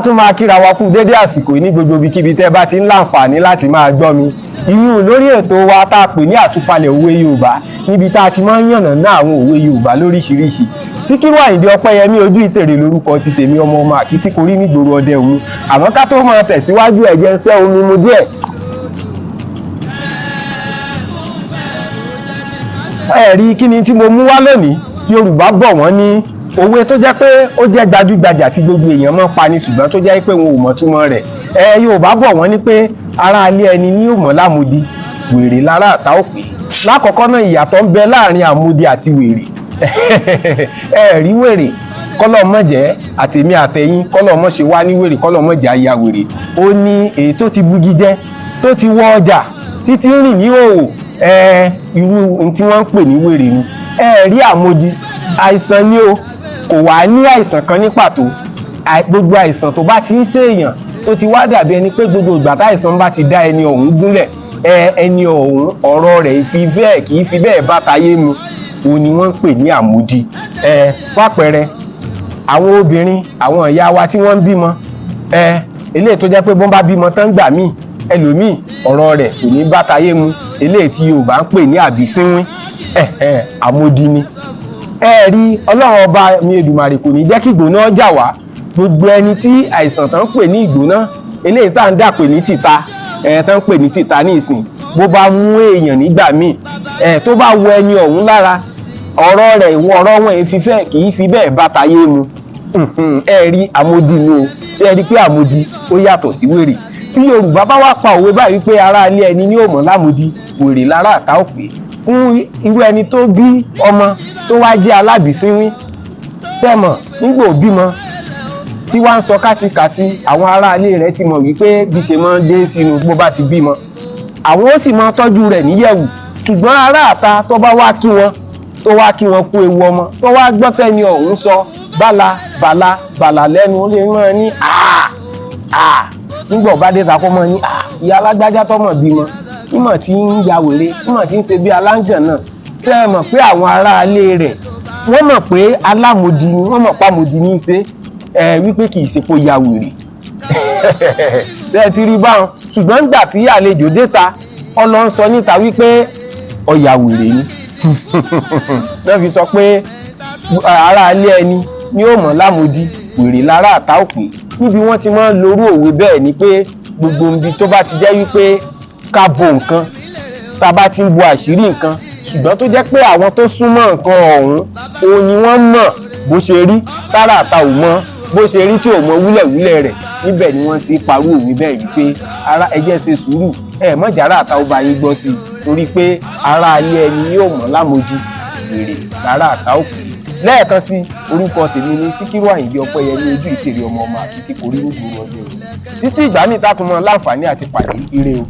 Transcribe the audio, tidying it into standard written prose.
tún máa kíra wa fún dédé àsìkò ní gbogbo ibikíbi tẹ́ bá ti ń láǹfààní láti máa gbọ́ mi ìyún lórí ètò wa tá a pè ní àtúpalẹ̀ òwe Yorùbá níbi tá a ti máa ń yànnàná àwọn òwe Yorùbá lóríṣiríṣi. Síkírù Àyìndé Ọpẹ́yẹmí ojú ìtèrè lórúkọ ti tèmi ọmọ àkìtìkorí nígboro ọdẹ òun. Àmọ́ ká tó máa tẹ̀síwájú ẹ jẹ́ ń ṣẹ́ omi mu díẹ̀. Ẹ̀rí kí ni tí mo mú wá lónìí? Yorùbá bọ̀ wọ́n ní òwe tó jẹ́ pé ó jẹ́ gbajúgbajà tí gbogbo èèyàn máa ń pa ni ṣùgbọ́n tó jẹ́ pé wọn ò mọ̀ túmọ̀ rẹ̀. Yorùbá bọ̀ wọ́n ní pé ará ilé ẹni ní òmọ̀ lámodi wèrè lára àtà òpè. Lákọ̀ọ́kọ́ náà ìyàtọ̀ ń bẹ láàrin àmodi àti wèrè. Rí wèrè kọ́lọ̀ mọ̀ jẹ́ àtèmi àtẹ̀yìn kọ́lọ̀ mọ̀ ṣe wá ní wèrè kọ́lọ̀ mọ̀ jẹ́ àyà wèrè. Ó ní èyí tó ti bugi jẹ́ tó ti wọ ọjà títí rìn ní òwò irú ohun tí wọ́n ń pè ní wèrè ni. Rí àmodi àìsàn ni o kò wá ní àìsàn kan ní pàtó gbogbo àìsàn tó bá ti ń ṣèèyàn tó ti wá dàbí ẹni pé gbogbo ìgbà táìsàn bá ti dá ẹni ọ̀hún gúnlẹ̀ ẹni ọ̀hún ọ̀rọ̀ rẹ̀ kì í fi bẹ́ẹ̀ bá tayé mu òun ni wọ́n ń pè ní àmódi. Fàpẹẹrẹ àwọn obìnrin àwọn ìyá wa tí wọ́n ń bímọ eléyìí tó jẹ́ pé bọ́n bá bímọ tán gbà míì ẹlòmíì ọ̀rọ̀ rẹ̀ kò ní bá tayé mu eléyìí tí Yorùbá ń pè ní àbísínwín àmódi ni. Rí Ọlọ́run ọba mi Èdùmàrè kò ní jẹ́ kí ìgbóná jà wá gbogbo ẹni tí àìsàn tán ń pè ní ìgbóná eléyìí tá à ń dà pè ní tìta tán ń pè ní tìta ní ìsìn bó bá mú èèyàn nígbà míì tó bá wọ ẹni ọ̀hún lára ọ̀rọ̀ rẹ̀ ọ̀rọ̀ wọn kì í fi bẹ́ẹ̀ bá tayé mu. Rí àmódi ni o ṣe rí pé àmódi ó yàtọ̀ sí wèrè. Bí Yorùbá bá wá pa òwe báyìí pé ará ilé ẹni ní òmọ̀ lámodi wèrè lára àtà òpè fún irú ẹni tó bí ọmọ tó wá jẹ́ alábìsínwín tẹ̀mọ̀ nígbà òbímọ tí wá ń sọ kátikàti àwọn aráalé rẹ̀ ti mọ̀ wípé bí ṣe máa ń dé sínú bó bá ti bímọ àwọn ó sì máa tọ́jú rẹ̀ níyẹ̀wù ṣùgbọ́n ará àta tó bá wá kí wọn kú ewu ọmọ tó wá gbọ́ tẹ́ni ọ̀hún sọ bàlà lẹ́nu ó lè máa ní nígbà ọba dé ta kó máa ní ìyá alágbájá tọmọ bímọ nímọ̀ tí ń ya wèrè nímọ̀ tí ń ṣe bí aláǹgàn náà ṣe é mọ̀ pé àwọn aráalé rẹ̀ wọ́n mọ̀ pé alámodi ni wọ́n mọ̀ pámodi ní í ṣe wípé kì í ṣe kó ya wèrè. Ṣé ti rí báwọn ṣùgbọ́n nígbà tí àlejò déta ọlọ́ ń sọ níta wípé ọ̀yà wèrè ni. Náà fi sọ pé aráalé ẹni ní ó mọ̀ lámodi wèrè lára àtà òpè níbi wọ́n ti máa ń lorú òwe bẹ́ẹ̀ ni pé gbogbo ibi tó bá ti jẹ́ wípé ká bo nǹkan tá a bá ti ń bo àṣírí nǹkan ṣùgbọ́n tó jẹ́ pé àwọn tó súnmọ́ nǹkan ọ̀hún òun ni wọ́n mọ̀ bó ṣe rí tára àta ò mọ̀ bó ṣe rí tí ò mọ̀ wúlẹ̀wúlẹ̀ rẹ̀ níbẹ̀ ni wọ́n ti parú òwe bẹ́ẹ̀ wípé ara ẹjẹ́ ṣe sùúrù mọ̀jára àta ó bá yín gbọ́ sí i torí pé ará ilé ẹni yóò mọ̀ lámodi wèrè lára àta òpè. Lẹ́ẹ̀kan sí orúkọ tèmi ní Síkírù Àyìndé Ọpẹ́yẹmí ojú ìtèrè ọmọ àkìtìkorí nígboro ọdẹ òun. Títí ìgbà míì tá tún mọ láǹfààní àti pàdé ire o.